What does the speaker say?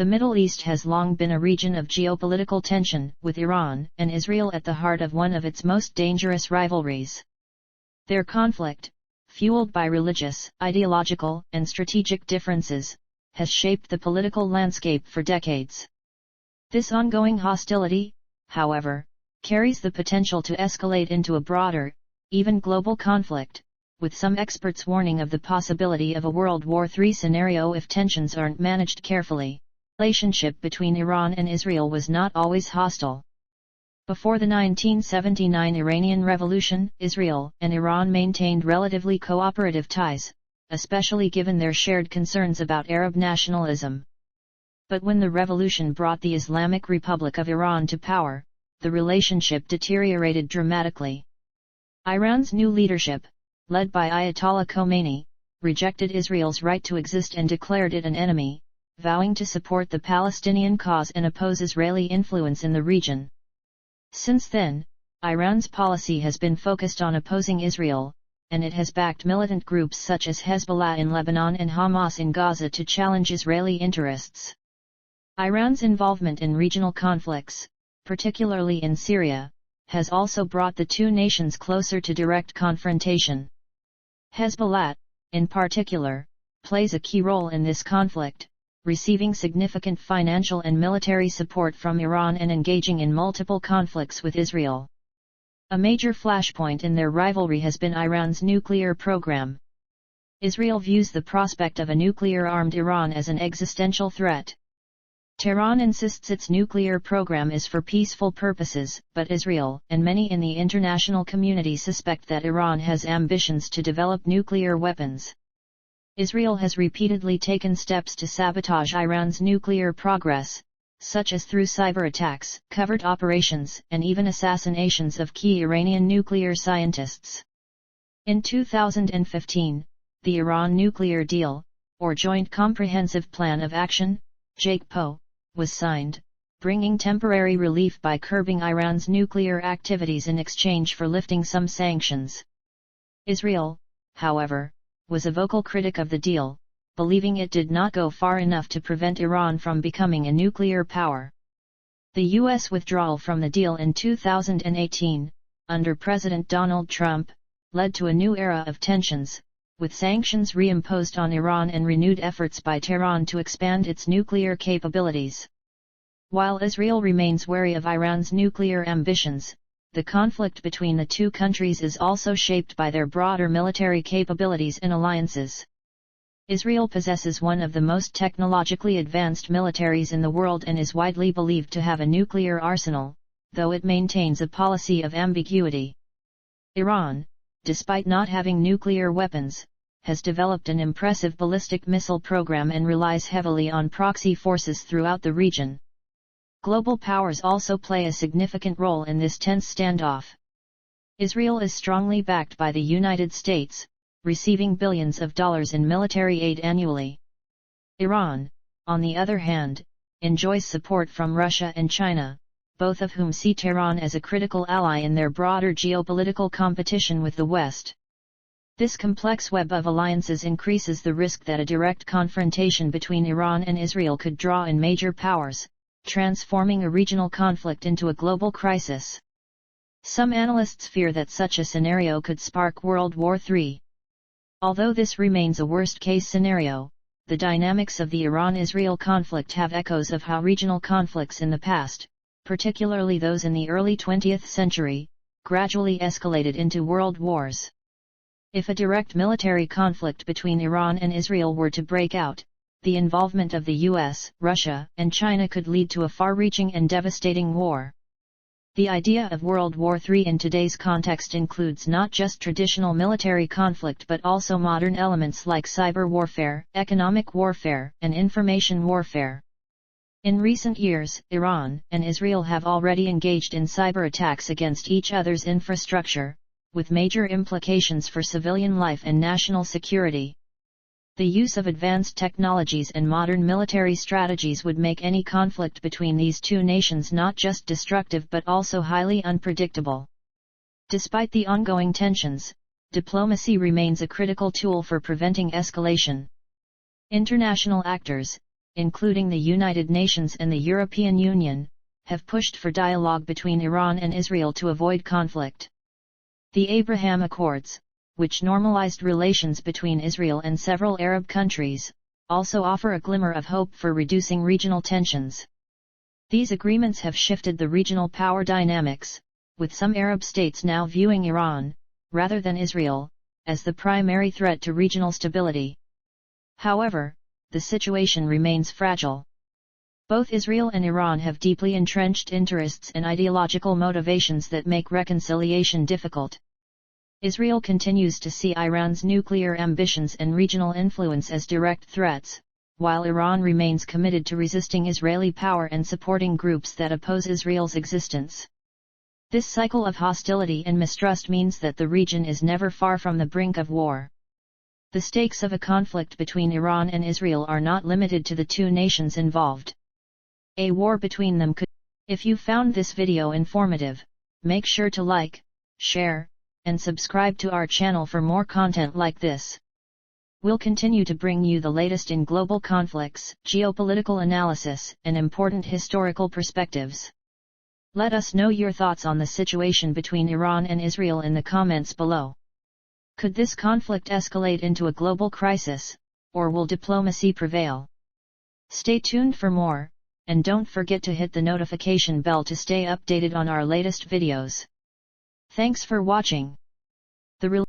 The Middle East has long been a region of geopolitical tension, with Iran and Israel at the heart of one of its most dangerous rivalries. Their conflict, fueled by religious, ideological, and strategic differences, has shaped the political landscape for decades. This ongoing hostility, however, carries the potential to escalate into a broader, even global conflict, with some experts warning of the possibility of a World War III scenario if tensions aren't managed carefully. The relationship between Iran and Israel was not always hostile. Before the 1979 Iranian Revolution, Israel and Iran maintained relatively cooperative ties, especially given their shared concerns about Arab nationalism. But when the revolution brought the Islamic Republic of Iran to power, the relationship deteriorated dramatically. Iran's new leadership, led by Ayatollah Khomeini, rejected Israel's right to exist and declared it an enemy, vowing to support the Palestinian cause and oppose Israeli influence in the region. Since then, Iran's policy has been focused on opposing Israel, and it has backed militant groups such as Hezbollah in Lebanon and Hamas in Gaza to challenge Israeli interests. Iran's involvement in regional conflicts, particularly in Syria, has also brought the two nations closer to direct confrontation. Hezbollah, in particular, plays a key role in this conflict, receiving significant financial and military support from Iran and engaging in multiple conflicts with Israel. A major flashpoint in their rivalry has been Iran's nuclear program. Israel views the prospect of a nuclear-armed Iran as an existential threat. Tehran insists its nuclear program is for peaceful purposes, but Israel and many in the international community suspect that Iran has ambitions to develop nuclear weapons. Israel has repeatedly taken steps to sabotage Iran's nuclear progress, such as through cyber attacks, covert operations, and even assassinations of key Iranian nuclear scientists. In 2015, the Iran Nuclear Deal, or Joint Comprehensive Plan of Action, JCPOA, was signed, bringing temporary relief by curbing Iran's nuclear activities in exchange for lifting some sanctions. Israel, however, was a vocal critic of the deal, believing it did not go far enough to prevent Iran from becoming a nuclear power. The U.S. withdrawal from the deal in 2018, under President Donald Trump, led to a new era of tensions, with sanctions reimposed on Iran and renewed efforts by Tehran to expand its nuclear capabilities. While Israel remains wary of Iran's nuclear ambitions, the conflict between the two countries is also shaped by their broader military capabilities and alliances. Israel possesses one of the most technologically advanced militaries in the world and is widely believed to have a nuclear arsenal, though it maintains a policy of ambiguity. Iran, despite not having nuclear weapons, has developed an impressive ballistic missile program and relies heavily on proxy forces throughout the region. Global powers also play a significant role in this tense standoff. Israel is strongly backed by the United States, receiving billions of dollars in military aid annually. Iran, on the other hand, enjoys support from Russia and China, both of whom see Tehran as a critical ally in their broader geopolitical competition with the West. This complex web of alliances increases the risk that a direct confrontation between Iran and Israel could draw in major powers, transforming a regional conflict into a global crisis. Some analysts fear that such a scenario could spark World War III. Although this remains a worst-case scenario, the dynamics of the Iran-Israel conflict have echoes of how regional conflicts in the past, particularly those in the early 20th century, gradually escalated into world wars. If a direct military conflict between Iran and Israel were to break out, the involvement of the US, Russia, and China could lead to a far-reaching and devastating war. The idea of World War III in today's context includes not just traditional military conflict but also modern elements like cyber warfare, economic warfare, and information warfare. In recent years, Iran and Israel have already engaged in cyber attacks against each other's infrastructure, with major implications for civilian life and national security. The use of advanced technologies and modern military strategies would make any conflict between these two nations not just destructive but also highly unpredictable. Despite the ongoing tensions, diplomacy remains a critical tool for preventing escalation. International actors, including the United Nations and the European Union, have pushed for dialogue between Iran and Israel to avoid conflict. The Abraham Accords, which normalized relations between Israel and several Arab countries, also offer a glimmer of hope for reducing regional tensions. These agreements have shifted the regional power dynamics, with some Arab states now viewing Iran, rather than Israel, as the primary threat to regional stability. However, the situation remains fragile. Both Israel and Iran have deeply entrenched interests and ideological motivations that make reconciliation difficult. Israel continues to see Iran's nuclear ambitions and regional influence as direct threats, while Iran remains committed to resisting Israeli power and supporting groups that oppose Israel's existence. This cycle of hostility and mistrust means that the region is never far from the brink of war. The stakes of a conflict between Iran and Israel are not limited to the two nations involved. A war between them could. If you found this video informative, make sure to like, share, and subscribe to our channel for more content like this. We'll continue to bring you the latest in global conflicts, geopolitical analysis, and important historical perspectives. Let us know your thoughts on the situation between Iran and Israel in the comments below. Could this conflict escalate into a global crisis, or will diplomacy prevail? Stay tuned for more, and don't forget to hit the notification bell to stay updated on our latest videos. Thanks for watching. The